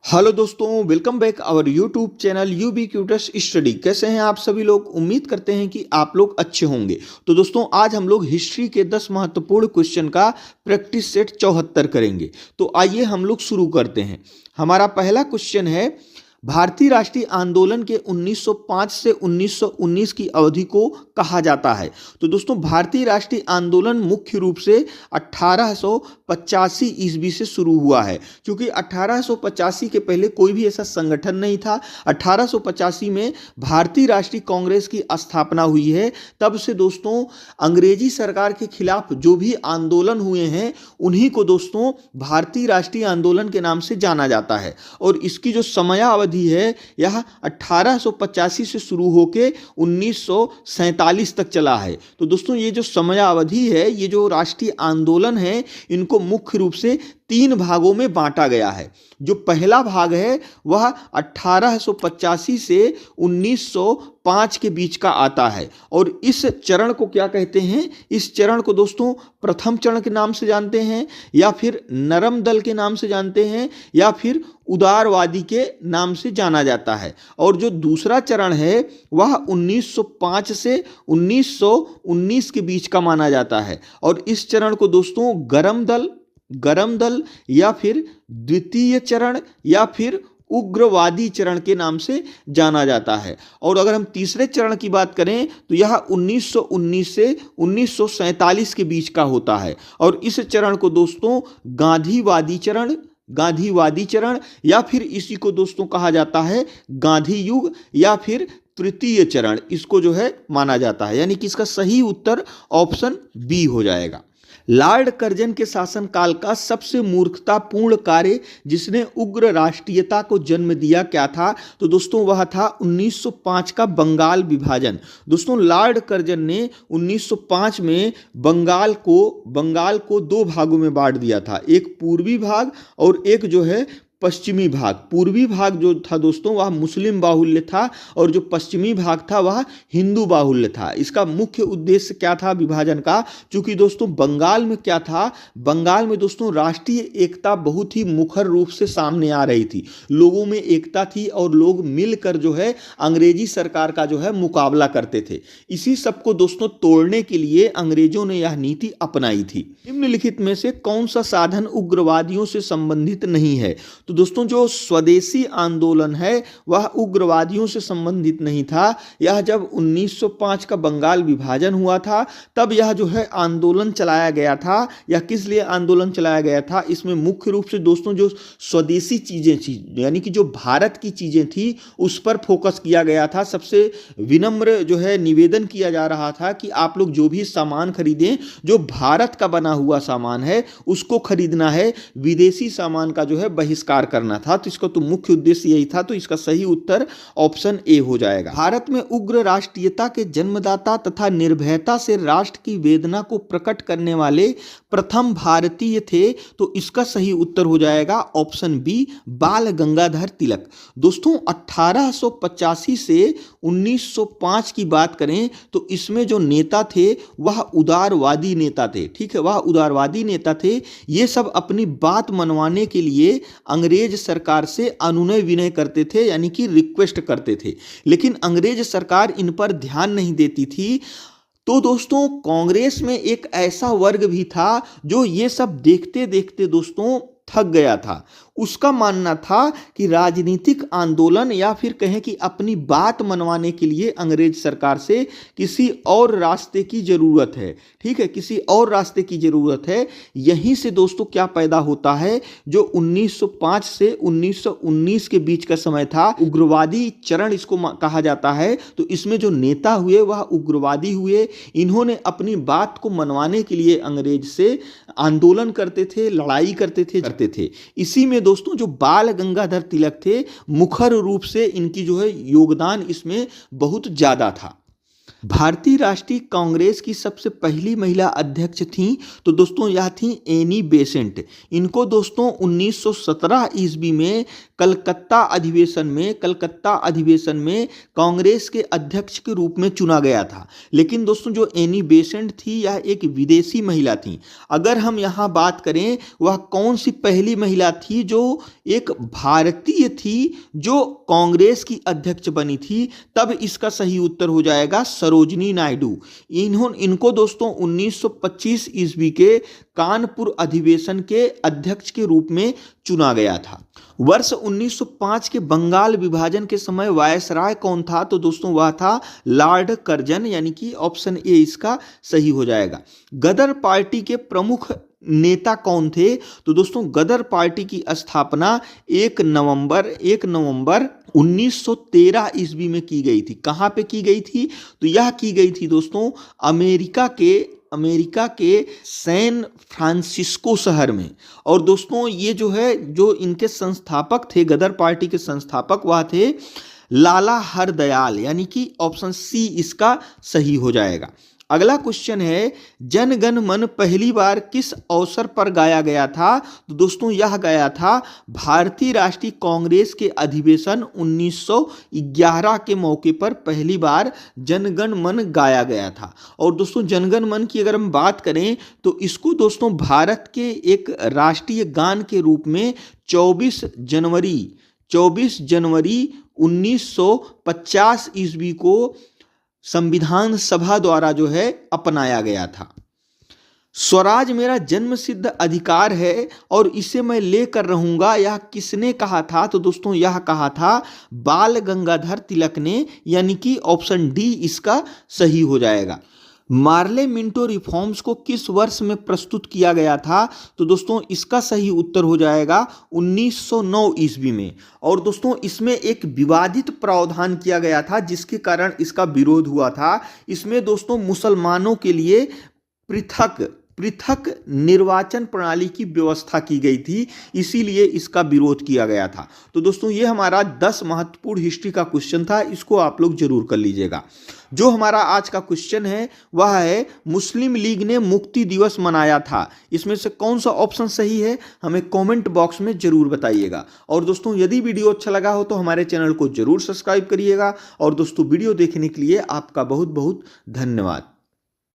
Hello दोस्तों, welcome back our YouTube channel ubiquitous study. कैसे हैं आप सभी लोग? उम्मीद करते हैं कि आप लोग अच्छे होंगे। तो दोस्तों, आज हम लोग हिस्ट्री के 10 महत्वपूर्ण क्वेश्चन का प्रैक्टिस सेट 74 करेंगे। तो आइए हम लोग शुरू करते हैं। हमारा पहला क्वेश्चन है, भारतीय राष्ट्रीय आंदोलन के 1905 से 1919 की अवधि को कहा जाता है। तो दोस्तों, भारतीय राष्ट्रीय आंदोलन मुख्य रूप से 1885 ईस्वी से शुरू हुआ है, क्योंकि 1885 के पहले कोई भी ऐसा संगठन नहीं था। 1885 में भारतीय राष्ट्रीय कांग्रेस की स्थापना हुई है। तब से दोस्तों अंग्रेजी सरकार के खिलाफ जो भी आंदोलन हुए हैं उन्हीं को दोस्तों भारतीय राष्ट्रीय आंदोलन के नाम से जाना जाता है। और इसकी जो समयावधि है यह 1885 से शुरू होकर 1947 तक चला है। तो दोस्तों, ये जो समयावधि है, ये जो राष्ट्रीय आंदोलन है, इनको मुख्य रूप से 3 भागों में बांटा गया है। जो पहला भाग है वह 1885 से 1905 के बीच का आता है। और इस चरण को क्या कहते हैं? इस चरण को दोस्तों प्रथम चरण के नाम से जानते हैं, या फिर नरम दल के नाम से जानते हैं, या फिर उदारवादी के नाम से जाना जाता है। और जो दूसरा चरण है वह 1905 से 1919 के बीच का माना जाता है। और इस चरण को दोस्तों गरम दल या फिर द्वितीय चरण या फिर उग्रवादी चरण के नाम से जाना जाता है। और अगर हम तीसरे चरण की बात करें तो यह 1919 से 1947 के बीच का होता है। और इस चरण को दोस्तों गांधीवादी चरण या फिर इसी को दोस्तों कहा जाता है गांधी युग या फिर तृतीय चरण, इसको जो है माना जाता है। यानी कि इसका सही उत्तर ऑप्शन बी हो जाएगा। लॉर्ड कर्जन के शासनकाल का सबसे मूर्खतापूर्ण कार्य जिसने उग्र राष्ट्रीयता को जन्म दिया क्या था? तो दोस्तों वह था 1905 का बंगाल विभाजन। दोस्तों, लॉर्ड कर्जन ने 1905 में बंगाल को 2 भागों में बांट दिया था, एक पूर्वी भाग और एक जो है पश्चिमी भाग। पूर्वी भाग जो था दोस्तों वह मुस्लिम बाहुल्य था, और जो पश्चिमी भाग था वह हिंदू बाहुल्य था। इसका मुख्य उद्देश्य क्या था विभाजन का? क्योंकि दोस्तों बंगाल में क्या था, बंगाल में दोस्तों राष्ट्रीय एकता बहुत ही मुखर रूप से सामने आ रही थी। लोगों में एकता थी और लोग मिलकर जो है अंग्रेजी सरकार का जो है मुकाबला करते थे। इसी सबको दोस्तों तोड़ने के लिए अंग्रेजों ने यह नीति अपनाई थी। निम्नलिखित में से कौन सा साधन उग्रवादियों से संबंधित नहीं है? तो दोस्तों, जो स्वदेशी आंदोलन है वह उग्रवादियों से संबंधित नहीं था। यह जब 1905 का बंगाल विभाजन हुआ था तब यह जो है आंदोलन चलाया गया था। यह किस लिए आंदोलन चलाया गया था? इसमें मुख्य रूप से दोस्तों जो स्वदेशी चीजें थी, यानी कि जो भारत की चीजें थी, उस पर फोकस किया गया था। सबसे विनम्र जो है निवेदन किया जा रहा था कि आप लोग जो भी सामान खरीदें, जो भारत का बना हुआ सामान है उसको खरीदना है, विदेशी सामान का जो है बहिष्कार करना था। तो इसका तो मुख्य उद्देश्य यही था। तो इसका सही उत्तर ऑप्शन ए हो जाएगा। भारत में उग्र राष्ट्रीयता के जन्मदाता तथा निर्भयता से राष्ट्र की वेदना को प्रकट करने वाले प्रथम भारतीय थे। तो इसका सही उत्तर हो जाएगा ऑप्शन बी, बाल गंगाधर तिलक। दोस्तों, 1885 से 1905 की बात करें तो इसमें जो नेता थे वह उदारवादी नेता थे। ठीक है, वह उदारवादी नेता थे। ये सब अपनी बात मनवाने के लिए अंग्रेज सरकार से अनुनय विनय करते थे, यानी कि रिक्वेस्ट करते थे। लेकिन अंग्रेज सरकार इन पर ध्यान नहीं देती थी। तो दोस्तों, कांग्रेस में एक ऐसा वर्ग भी था जो ये सब देखते देखते दोस्तों थक गया था। उसका मानना था कि राजनीतिक आंदोलन या फिर कहें कि अपनी बात मनवाने के लिए अंग्रेज सरकार से किसी और रास्ते की जरूरत है। ठीक है, किसी और रास्ते की जरूरत है। यहीं से दोस्तों क्या पैदा होता है, जो 1905 से 1919 के बीच का समय था, उग्रवादी चरण इसको कहा जाता है। तो इसमें जो नेता हुए वह उग्रवादी हुए। इन्होंने अपनी बात को मनवाने के लिए अंग्रेज से आंदोलन करते थे, लड़ाई करते थे। इसी में दोस्तों जो बाल गंगाधर तिलक थे, मुखर रूप से इनकी जो है योगदान इसमें बहुत ज्यादा था। भारतीय राष्ट्रीय कांग्रेस की सबसे पहली महिला अध्यक्ष थी तो दोस्तों यह थी एनी बेसेंट। इनको दोस्तों 1917 ईस्वी में कलकत्ता अधिवेशन में कांग्रेस के अध्यक्ष के रूप में चुना गया था। लेकिन दोस्तों जो एनी बेसेंट थी यह एक विदेशी महिला थी। अगर हम यहाँ बात करें वह कौन सी पहली महिला थी जो एक भारतीय थी जो कांग्रेस की अध्यक्ष बनी थी, तब इसका सही उत्तर हो जाएगा सरोजिनी नायडू। इनको दोस्तों 1925 ईस्वी के कानपुर अधिवेशन के अध्यक्ष के रूप में चुना गया था। वर्ष 1905 के बंगाल विभाजन के समय वायसराय कौन था तो दोस्तों वह था लॉर्ड कर्जन, यानी कि ऑप्शन ए इसका सही हो जाएगा। गदर पार्टी के प्रमुख नेता कौन थे तो दोस्तों गदर पार्टी की स्थापना 1 नवंबर 1913 ईस्वी में की गई थी। कहाँ पे की गई थी तो यह की गई थी दोस्तों अमेरिका के सैन फ्रांसिस्को शहर में। और दोस्तों ये जो इनके संस्थापक थे, गदर पार्टी के संस्थापक वह थे लाला हरदयाल, यानी कि ऑप्शन सी इसका सही हो जाएगा। अगला क्वेश्चन है जन गण मन पहली बार किस अवसर पर गाया गया था तो दोस्तों यह गाया था भारतीय राष्ट्रीय कांग्रेस के अधिवेशन 1911 के मौके पर पहली बार जनगण मन गाया गया था। और दोस्तों जनगण मन की अगर हम बात करें तो इसको दोस्तों भारत के एक राष्ट्रीय गान के रूप में 24 जनवरी 1950 ईस्वी को संविधान सभा द्वारा अपनाया गया था। स्वराज मेरा जन्मसिद्ध अधिकार है और इसे मैं लेकर रहूंगा, यह किसने कहा था तो दोस्तों यह कहा था बाल गंगाधर तिलक ने, यानी कि ऑप्शन डी इसका सही हो जाएगा। मार्ले मिंटो रिफॉर्म्स को किस वर्ष में प्रस्तुत किया गया था तो दोस्तों इसका सही उत्तर हो जाएगा 1909 ईस्वी में। और दोस्तों इसमें एक विवादित प्रावधान किया गया था जिसके कारण इसका विरोध हुआ था। इसमें दोस्तों मुसलमानों के लिए पृथक निर्वाचन प्रणाली की व्यवस्था की गई थी, इसीलिए इसका विरोध किया गया था। तो दोस्तों ये हमारा 10 महत्वपूर्ण हिस्ट्री का क्वेश्चन था, इसको आप लोग जरूर कर लीजिएगा। जो हमारा आज का क्वेश्चन है वह है मुस्लिम लीग ने मुक्ति दिवस मनाया था, इसमें से कौन सा ऑप्शन सही है हमें कमेंट बॉक्स में जरूर बताइएगा। और दोस्तों यदि वीडियो अच्छा लगा हो तो हमारे चैनल को जरूर सब्सक्राइब करिएगा। और दोस्तों वीडियो देखने के लिए आपका बहुत बहुत धन्यवाद।